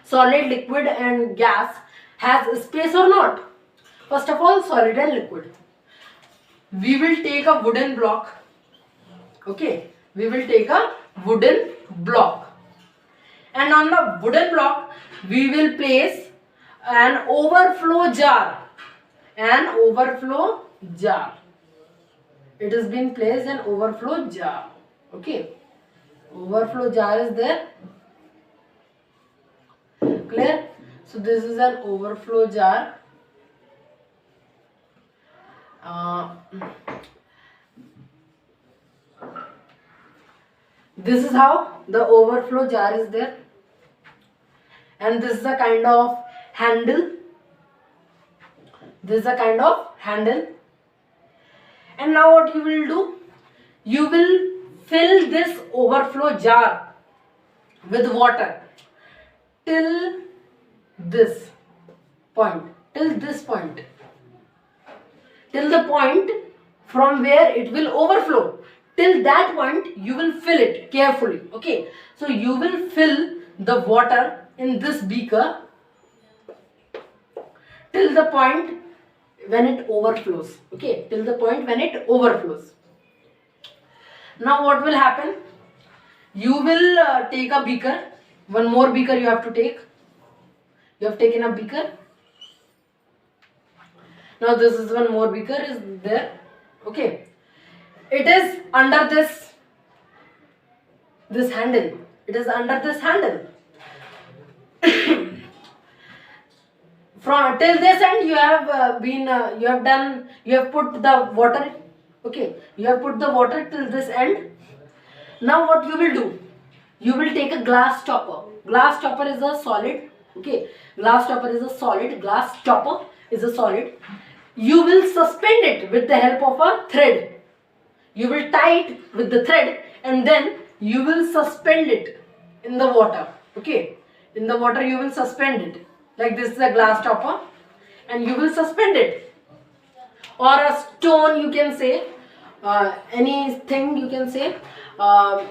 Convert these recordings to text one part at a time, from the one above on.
solid, liquid and gas has space or not? First of all, solid and liquid. We will take a wooden block. Okay, we will take a wooden block, and on the wooden block we will place an overflow jar. An overflow jar. It has been placed an overflow jar. Okay, overflow jar is there. Clear? So this is an overflow jar. This is how the overflow jar is there, and this is a kind of handle. This is a kind of handle. And now what you will do? You will fill this overflow jar with water till this point. Till this point. Till the point from where it will overflow. Till that point you will fill it carefully. Okay. So you will fill the water in this beaker till the point when it overflows. Okay, till the point when it overflows. Now what will happen? You will take a beaker. One more beaker you have to take. You have taken a beaker. Now this is one more beaker is there. Okay. It is under this handle. It is under this handle. From till this end you have you have put the water. Okay, you have put the water till this end. Now what you will do? You will take a glass topper. Glass topper is a solid. Okay, glass topper is a solid. Glass topper is a solid. You will suspend it with the help of a thread. You will tie it with the thread and then you will suspend it in the water. Okay, in the water you will suspend it. Like this is a glass topper and you will suspend it, or a stone you can say, anything you can say.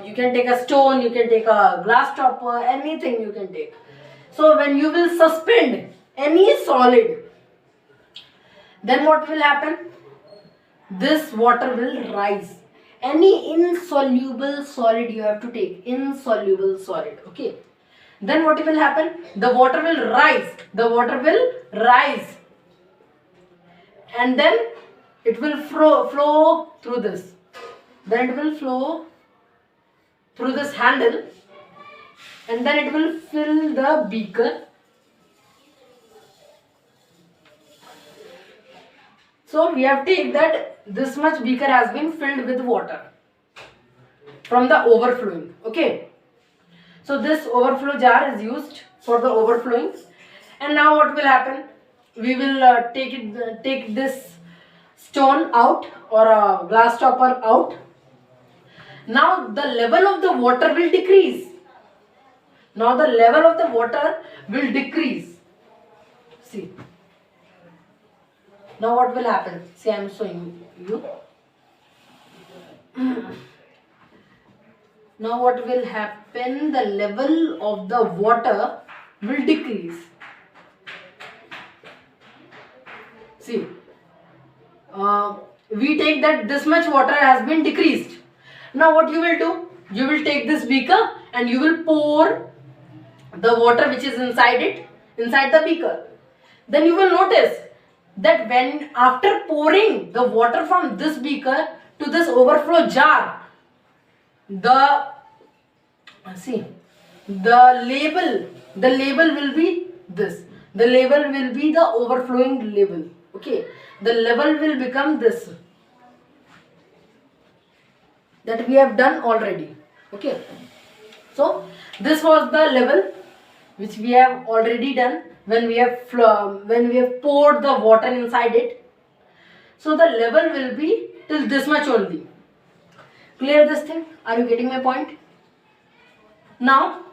You can take a stone, you can take a glass topper, anything you can take. So when you will suspend any solid, then what will happen? This water will rise. Any insoluble solid you have to take, insoluble solid. Okay. Then what will happen? The water will rise. The water will rise. And then it will flow through this. Then it will flow through this handle. And then it will fill the beaker. So we have taken that this much beaker has been filled with water from the overflowing. Okay. So this overflow jar is used for the overflowing. And now what will happen? We will take this stone out, or a glass topper out. Now the level of the water will decrease. Now the level of the water will decrease. See. Now what will happen? See, I am showing you. Now what will happen? The level of the water will decrease. See, we take that this much water has been decreased. Now what you will do? You will take this beaker and you will pour the water which is inside it, inside the beaker. Then you will notice that when after pouring the water from this beaker to this overflow jar, the label will be this. The label will be the overflowing label. Okay, the level will become this, that we have done already. Okay, so this was the level which we have already done when we have poured the water inside it. So the level will be till this much only. Clear this thing? Are you getting my point? Now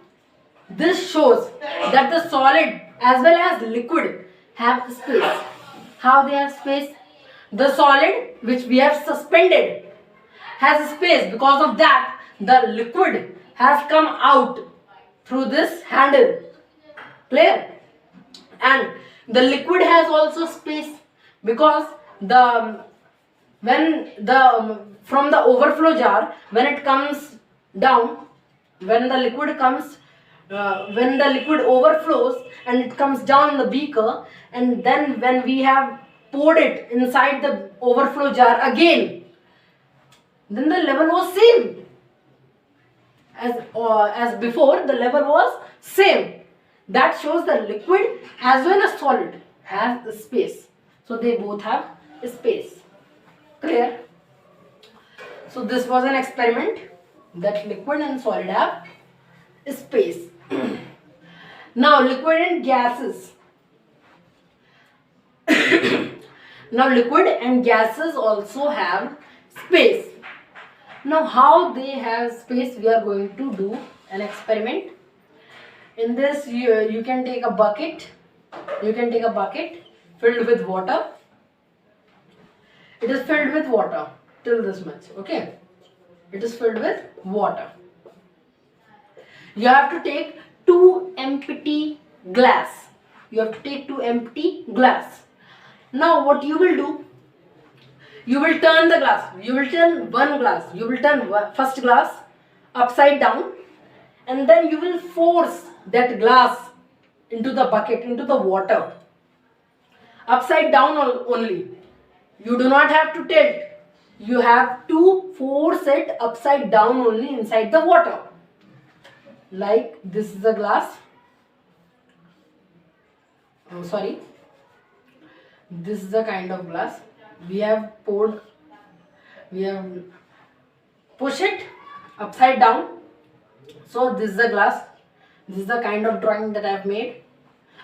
this shows that the solid as well as liquid have space. How they have space? The solid which we have suspended has space. Because of that, the liquid has come out through this handle Clear? And the liquid has also space, because from the overflow jar, when it comes down, when the liquid overflows and it comes down in the beaker, and then when we have poured it inside the overflow jar again, then the level was same as before. The level was same. That shows the liquid as well as solid has the space. So they both have space. Clear? So this was an experiment that liquid and solid have space. Now liquid and gases. Now liquid and gases also have space. Now how they have space, we are going to do an experiment. In this you can take a bucket. You can take a bucket filled with water. It is filled with water till this much. Okay. It is filled with water. You have to take 2 empty glass. You have to take 2 empty glass. Now what you will do? You will turn the glass. You will turn one glass. You will turn first glass upside down, and then you will force that glass into the bucket, into the water. Upside down only. You do not have to tilt. You have to force it upside down only inside the water. Like this is the glass. Oh, sorry. This is the kind of glass. We have pushed it upside down. So this is the glass. This is the kind of drawing that I have made.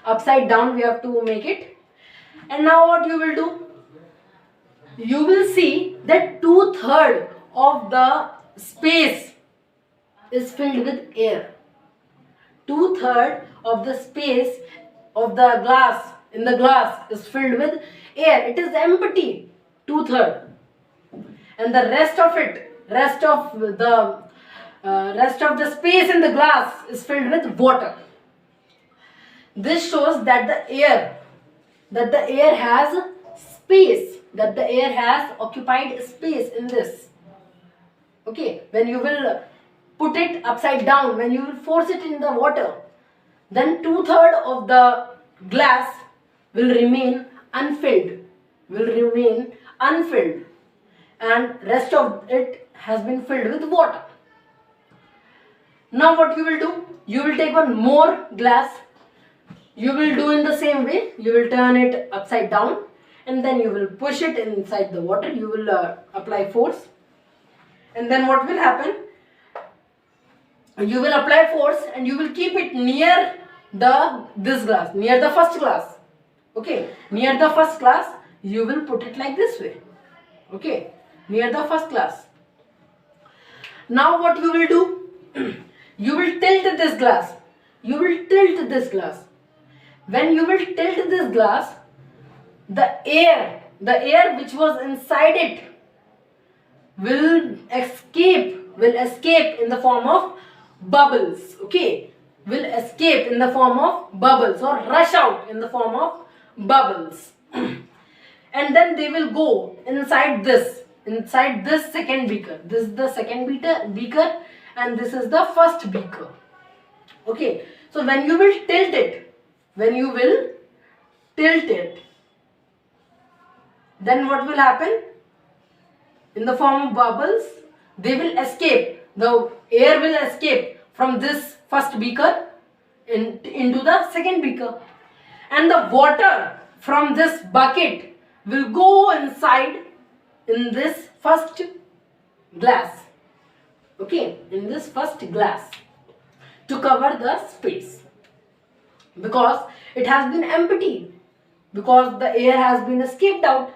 Upside down we have to make it. And now what you will do? You will see that 2/3 of the space is filled with air. 2/3 of the space of the glass in the glass is filled with air. It is empty. 2/3. And the rest of the space in the glass is filled with water. This shows that the air has space, that the air has occupied space in this. Okay, when you will put it upside down, when you will force it in the water, then 2/3 of the glass will remain unfilled, and rest of it has been filled with water. Now what you will do? You will take one more glass. You will do in the same way. You will turn it upside down, and then you will push it inside the water. You will apply force, and then what will happen? You will apply force and you will keep it near this glass, near the first glass. Okay, near the first glass you will put it like this way. Okay, near the first glass. Now what you will do? You will tilt this glass. You will tilt this glass. When you will tilt this glass, the air which was inside it will escape in the form of bubbles. Okay, will escape in the form of bubbles, or rush out in the form of bubbles. And then they will go inside this second beaker. This is the second beaker, and this is the first beaker. Okay, so when you will tilt it, then what will happen? In the form of bubbles, they will escape. The air will escape from this first beaker into the second beaker, and the water from this bucket will go inside in this first glass. Okay, in this first glass, to cover the space, because it has been emptied, because the air has been escaped out.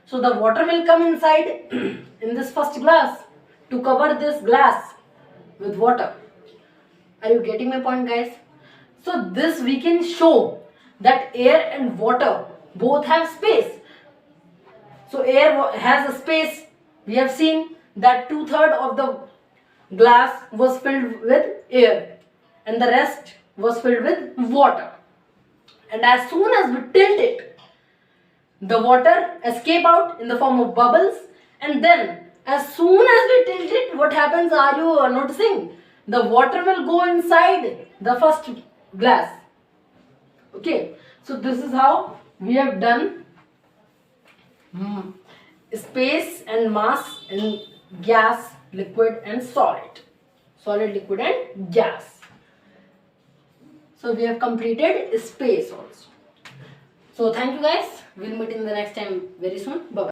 So the water will come inside in this first glass to cover this glass with water. Are you getting my point, guys? So this we can show that air and water both have space. So air has a space. We have seen that 2/3 of the glass was filled with air and the rest was filled with water. and as soon as we tilt it, the water escape out in the form of bubbles, and then as soon as we tilt it, what happens, are you noticing? The water will go inside the first glass. Okay, so this is how we have done space and mass in gas, liquid and solid. Solid, liquid and gas. So we have completed space also. So thank you guys. We'll meet in the next time very soon. Bye bye.